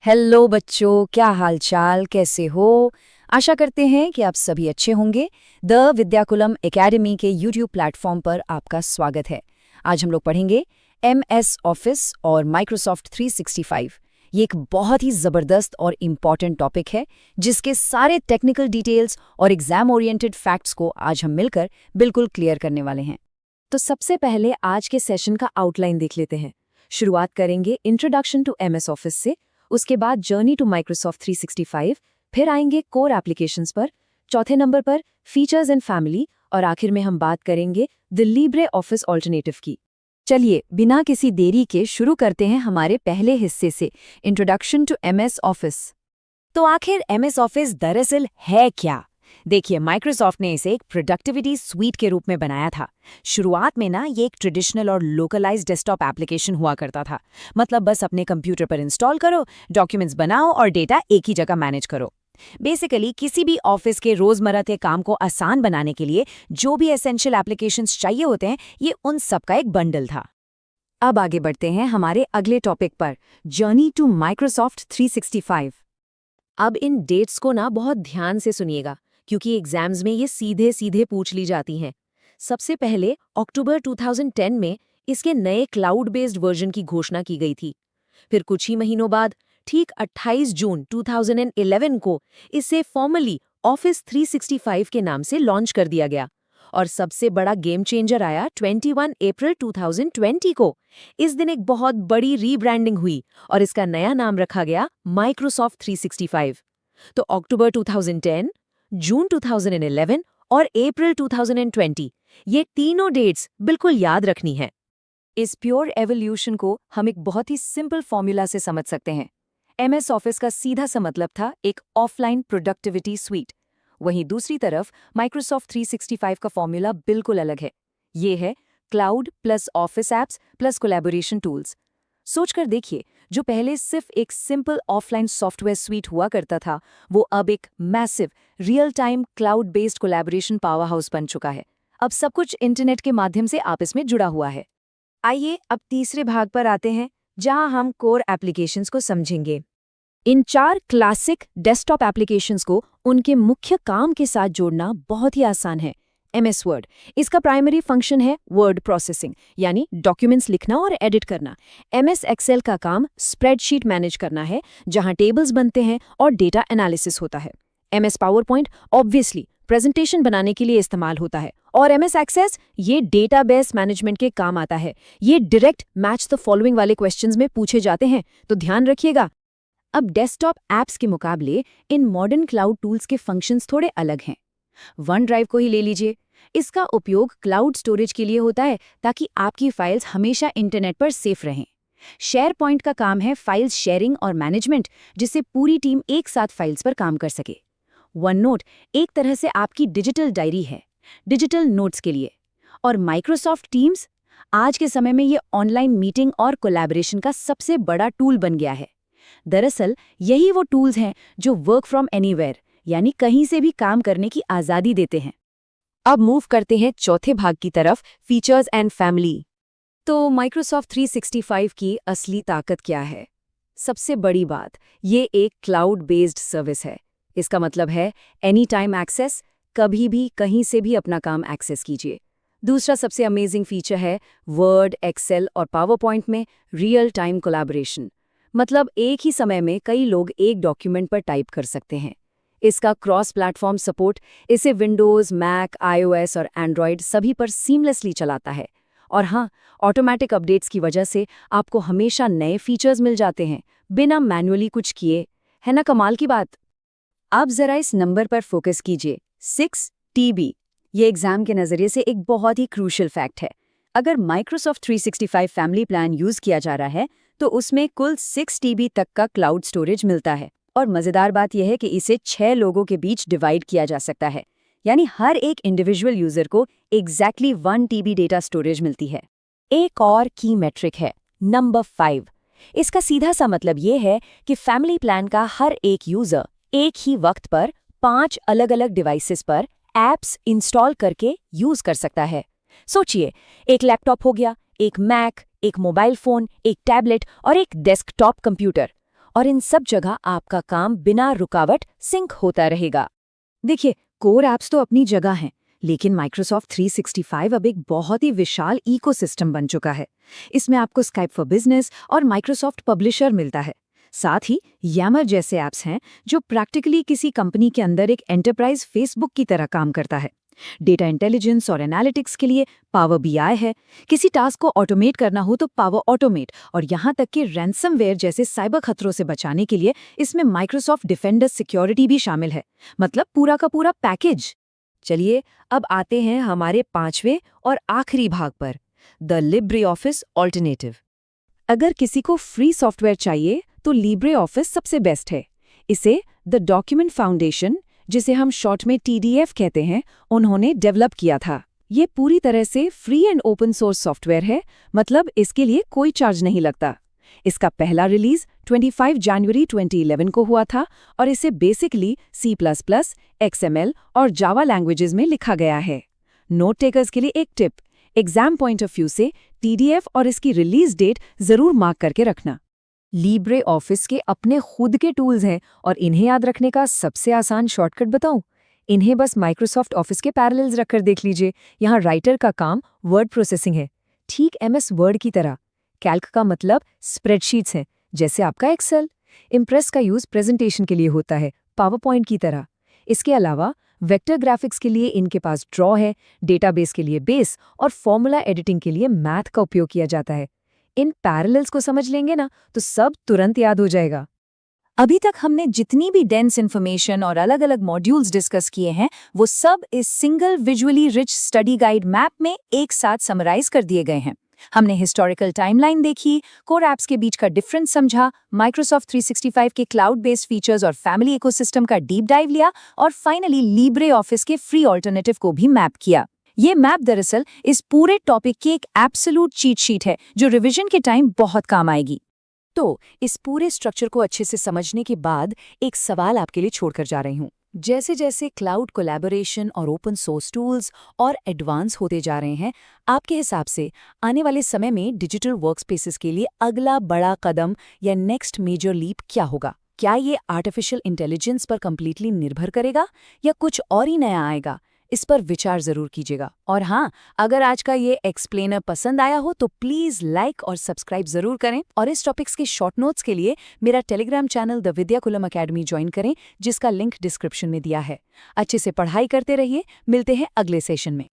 Hello बच्चों, क्या हाल चाल, कैसे हो? आशा करते हैं कि आप सभी अच्छे होंगे। द विद्याकुलम एकेडमी के यूट्यूब प्लेटफॉर्म पर आपका स्वागत है। आज हम लोग पढ़ेंगे MS ऑफिस और माइक्रोसॉफ्ट 365। ये एक बहुत ही ज़बरदस्त और इम्पॉर्टेंट टॉपिक है जिसके सारे टेक्निकल डिटेल्स और एग्जाम ओरिएंटेड फैक्ट्स को आज हम मिलकर बिल्कुल क्लियर करने वाले हैं। तो सबसे पहले आज के सेशन का आउटलाइन देख लेते हैं। शुरुआत करेंगे इंट्रोडक्शन टू MS ऑफिस से, उसके बाद जर्नी टू माइक्रोसॉफ्ट 365, फिर आएंगे कोर एप्लीकेशंस पर, चौथे नंबर पर फीचर्स एंड फैमिली, और आखिर में हम बात करेंगे द लिब्रे ऑफिस ऑल्टरनेटिव की। चलिए बिना किसी देरी के शुरू करते हैं हमारे पहले हिस्से से, इंट्रोडक्शन टू MS ऑफिस। तो आखिर MS ऑफिस दरअसल है क्या? देखिए, माइक्रोसॉफ्ट ने इसे एक प्रोडक्टिविटी स्वीट के रूप में बनाया था। शुरुआत में ना ये एक ट्रेडिशनल और लोकलाइज्ड डेस्कटॉप एप्लीकेशन हुआ करता था। मतलब बस अपने कंप्यूटर पर इंस्टॉल करो, डॉक्यूमेंट्स बनाओ और डेटा एक ही जगह मैनेज करो। बेसिकली किसी भी ऑफिस के रोजमर्रा के काम को आसान बनाने के लिए जो भी एसेंशियल एप्लीकेशंस चाहिए होते हैं, ये उन सब का एक बंडल था। अब आगे बढ़ते हैं हमारे अगले टॉपिक पर, जर्नी टू माइक्रोसॉफ्ट 365। अब इन डेट्स को ना बहुत ध्यान से सुनिएगा, क्योंकि एग्जाम्स में ये सीधे सीधे पूछ ली जाती हैं। सबसे पहले अक्टूबर 2010 में इसके नए क्लाउड बेस्ड वर्जन की घोषणा की गई थी। फिर कुछ ही महीनों बाद ठीक 28 जून 2011 को इसे फॉर्मली ऑफिस 365 के नाम से लॉन्च कर दिया गया। और सबसे बड़ा गेम चेंजर आया 21 अप्रैल 2020 को। इस दिन एक बहुत बड़ी रीब्रांडिंग हुई और इसका नया नाम रखा गया माइक्रोसॉफ्ट 365। तो अक्टूबर 2010, जून 2011 और अप्रैल 2020, ये तीनों डेट्स बिल्कुल याद रखनी है। इस प्योर एवोल्यूशन को हम एक बहुत ही सिंपल फॉर्मूला से समझ सकते हैं। MS ऑफिस का सीधा सा मतलब था एक ऑफलाइन प्रोडक्टिविटी स्वीट। वहीं दूसरी तरफ माइक्रोसॉफ्ट 365 का फॉर्मूला बिल्कुल अलग है। ये है cloud plus office apps plus collaboration tools. सोचकर देखिए, जो पहले सिर्फ एक सिंपल ऑफलाइन सॉफ्टवेयर स्वीट हुआ करता था, वो अब एक massive real time cloud based collaboration power house बन चुका है। अब सब कुछ इंटरनेट के माध्यम से आपस में जुड़ा हुआ है। आइए अब तीसरे भाग पर आते हैं, जहां हम कोर एप्लीकेशंस को समझेंगे। इन 4 क्लासिक डेस्कटॉप एप्लीकेशंस को उनके मुख्य काम के साथ जोड़ना बहुत ही आसान है। MS वर्ड, इसका प्राइमरी फंक्शन है वर्ड प्रोसेसिंग, यानी डॉक्यूमेंट्स लिखना और एडिट करना। MS एक्सेल का काम स्प्रेडशीट मैनेज करना है, जहां टेबल्स बनते हैं और डेटा एनालिसिस होता है। MS पावरपॉइंट ऑब्वियसली प्रेजेंटेशन बनाने के लिए इस्तेमाल होता है। और MS एक्सेस ये डेटाबेस मैनेजमेंट के काम आता है। ये डायरेक्ट मैच द फॉलोइंग वाले क्वेश्चंस में पूछे जाते हैं, तो ध्यान रखिएगा। अब डेस्कटॉप ऐप्स के मुकाबले इन मॉडर्न क्लाउड टूल्स के फंक्शंस थोड़े अलग हैं। वन ड्राइव को ही ले लीजिए। इसका उपयोग क्लाउड स्टोरेज के लिए होता है, ताकि आपकी फाइल्स हमेशा इंटरनेट पर सेफ रहें। शेयर पॉइंट का काम है फाइल्स शेयरिंग और मैनेजमेंट, जिससे पूरी टीम एक साथ फाइल्स पर काम कर सके। वन नोट एक तरह से आपकी डिजिटल डायरी है, डिजिटल नोट्स के लिए। और माइक्रोसॉफ्ट टीम्स आज के समय में ये ऑनलाइन मीटिंग और कोलैबोरेशन का सबसे बड़ा टूल बन गया है। दरअसल यही वो टूल्स हैं जो वर्क फ्रॉम एनीवेयर, यानी कहीं से भी काम करने की आज़ादी देते हैं। अब मूव करते हैं चौथे भाग की तरफ, फीचर्स एंड फैमिली। तो माइक्रोसॉफ्ट 365 की असली ताकत क्या है? सबसे बड़ी बात, ये एक क्लाउड बेस्ड सर्विस है। इसका मतलब है एनी टाइम एक्सेस, कभी भी कहीं से भी अपना काम एक्सेस कीजिए। दूसरा सबसे अमेजिंग फीचर है वर्ड, एक्सेल और पावरपॉइंट में रियल टाइम कोलैबोरेशन। मतलब एक ही समय में कई लोग एक डॉक्यूमेंट पर टाइप कर सकते हैं। इसका क्रॉस प्लेटफॉर्म सपोर्ट इसे विंडोज़, मैक, iOS और एंड्रॉयड सभी पर सीमलेसली चलाता है। और हाँ, ऑटोमेटिक अपडेट्स की वजह से आपको हमेशा नए फीचर्स मिल जाते हैं, बिना मैन्युअली कुछ किए। है ना कमाल की बात? अब जरा इस नंबर पर फोकस कीजिए, 6 TB। ये एग्जाम के नज़रिए से एक बहुत ही क्रूशियल फैक्ट है। अगर माइक्रोसॉफ्ट 365 फैमिली प्लान यूज़ किया जा रहा है, तो उसमें कुल 6 TB तक का क्लाउड स्टोरेज मिलता है। और मज़ेदार बात यह है कि इसे 6 लोगों के बीच डिवाइड किया जा सकता है, यानी हर एक इंडिविजुअल यूज़र को एग्जैक्टली 1 TB डेटा स्टोरेज मिलती है। एक और की मैट्रिक है नंबर 5। इसका सीधा सा मतलब ये है कि फैमिली प्लान का हर एक यूज़र एक ही वक्त पर 5 अलग-अलग डिवाइसेस पर ऐप्स इंस्टॉल करके यूज़ कर सकता है। सोचिए, एक लैपटॉप हो गया, एक मैक, एक मोबाइल फ़ोन, एक टैबलेट और एक डेस्कटॉप कंप्यूटर। और इन सब जगह आपका काम बिना रुकावट सिंक होता रहेगा। देखिए, कोर ऐप्स तो अपनी जगह हैं, लेकिन Microsoft 365 अब एक बहुत ही विशाल इकोसिस्टम बन चुका है। इसमें आपको Skype for Business और Microsoft Publisher मिलता है। साथ ही Yammer जैसे ऐप्स हैं जो प्रैक्टिकली किसी कंपनी के अंदर एक एंटरप्राइज फेसबुक की तरह काम करता है। डेटा इंटेलिजेंस और एनालिटिक्स के लिए पावर BI है, किसी टास्क को ऑटोमेट करना हो तो पावर ऑटोमेट, और यहाँ तक कि रैंसमवेयर जैसे साइबर खतरों से बचाने के लिए इसमें Microsoft Defender सिक्योरिटी भी शामिल है। मतलब पूरा का पूरा पैकेज। चलिए अब आते हैं हमारे 5वें और आखिरी भाग पर, द LibreOffice ऑल्टरनेटिव। अगर किसी को फ्री सॉफ्टवेयर चाहिए तो LibreOffice सबसे बेस्ट है। इसे द डॉक्यूमेंट फाउंडेशन, जिसे हम शॉर्ट में TDF कहते हैं, उन्होंने डेवलप किया था। ये पूरी तरह से free and open source software है, मतलब इसके लिए कोई चार्ज नहीं लगता। इसका पहला रिलीज 25 जनवरी 2011 को हुआ था और इसे बेसिकली C++, XML और जावा लैंग्वेजेस में लिखा गया है। नोट टेकर्स के लिए एक tip, exam point of view से TDF और इसकी रिलीज डेट जरूर मार्क करके रखना। LibreOffice के अपने खुद के टूल्स हैं और इन्हें याद रखने का सबसे आसान शॉर्टकट बताऊं? इन्हें बस Microsoft Office के पैरेलल्स रखकर देख लीजिए। यहाँ राइटर का काम वर्ड प्रोसेसिंग है, ठीक MS वर्ड की तरह। कैल्क का मतलब स्प्रेडशीट्स हैं, जैसे आपका एक्सेल। इम्प्रेस का यूज प्रेजेंटेशन के लिए होता है, पावरपॉइंट की तरह। इसके अलावा वेक्टर ग्राफिक्स के लिए इनके पास ड्रॉ है, डेटाबेस के लिए बेस और फॉर्मूला एडिटिंग के लिए मैथ का उपयोग किया जाता है। इन पैरेलल्स को समझ लेंगे ना तो सब तुरंत याद हो जाएगा। अभी तक हमने जितनी भी डेंस इन्फॉर्मेशन और अलग अलग मॉड्यूल्स डिस्कस किए हैं, वो सब इस single visually rich study guide map में एक साथ समराइज कर दिए गए हैं। हमने हिस्टोरिकल टाइमलाइन देखी, कोर ऐप्स के बीच का डिफरेंस समझा, Microsoft 365 के क्लाउड बेस्ड फीचर्स और फैमिली इकोसिस्टम का डीप डाइव लिया, और फाइनली LibreOffice के फ्री ऑल्टरनेटिव को भी मैप किया। ये मैप दरअसल इस पूरे टॉपिक की एक एब्सोल्यूट चीट शीट है जो रिवीजन के टाइम बहुत काम आएगी। तो इस पूरे स्ट्रक्चर को अच्छे से समझने के बाद एक सवाल आपके लिए छोड़कर जा रही हूँ। जैसे जैसे क्लाउड कोलैबोरेशन और ओपन सोर्स टूल्स और एडवांस होते जा रहे हैं, आपके हिसाब से आने वाले समय में डिजिटल वर्कस्पेसेस के लिए अगला बड़ा कदम या नेक्स्ट मेजर लीप क्या होगा? क्या ये आर्टिफिशियल इंटेलिजेंस पर कंप्लीटली निर्भर करेगा या कुछ और ही नया आएगा? इस पर विचार जरूर कीजिएगा। और हाँ, अगर आज का ये एक्सप्लेनर पसंद आया हो तो प्लीज़ लाइक और सब्सक्राइब जरूर करें, और इस टॉपिक्स के शॉर्ट नोट्स के लिए मेरा Telegram channel the Vidyakulam academy join करें, जिसका लिंक डिस्क्रिप्शन में दिया है। अच्छे से पढ़ाई करते रहिए, मिलते हैं अगले सेशन में।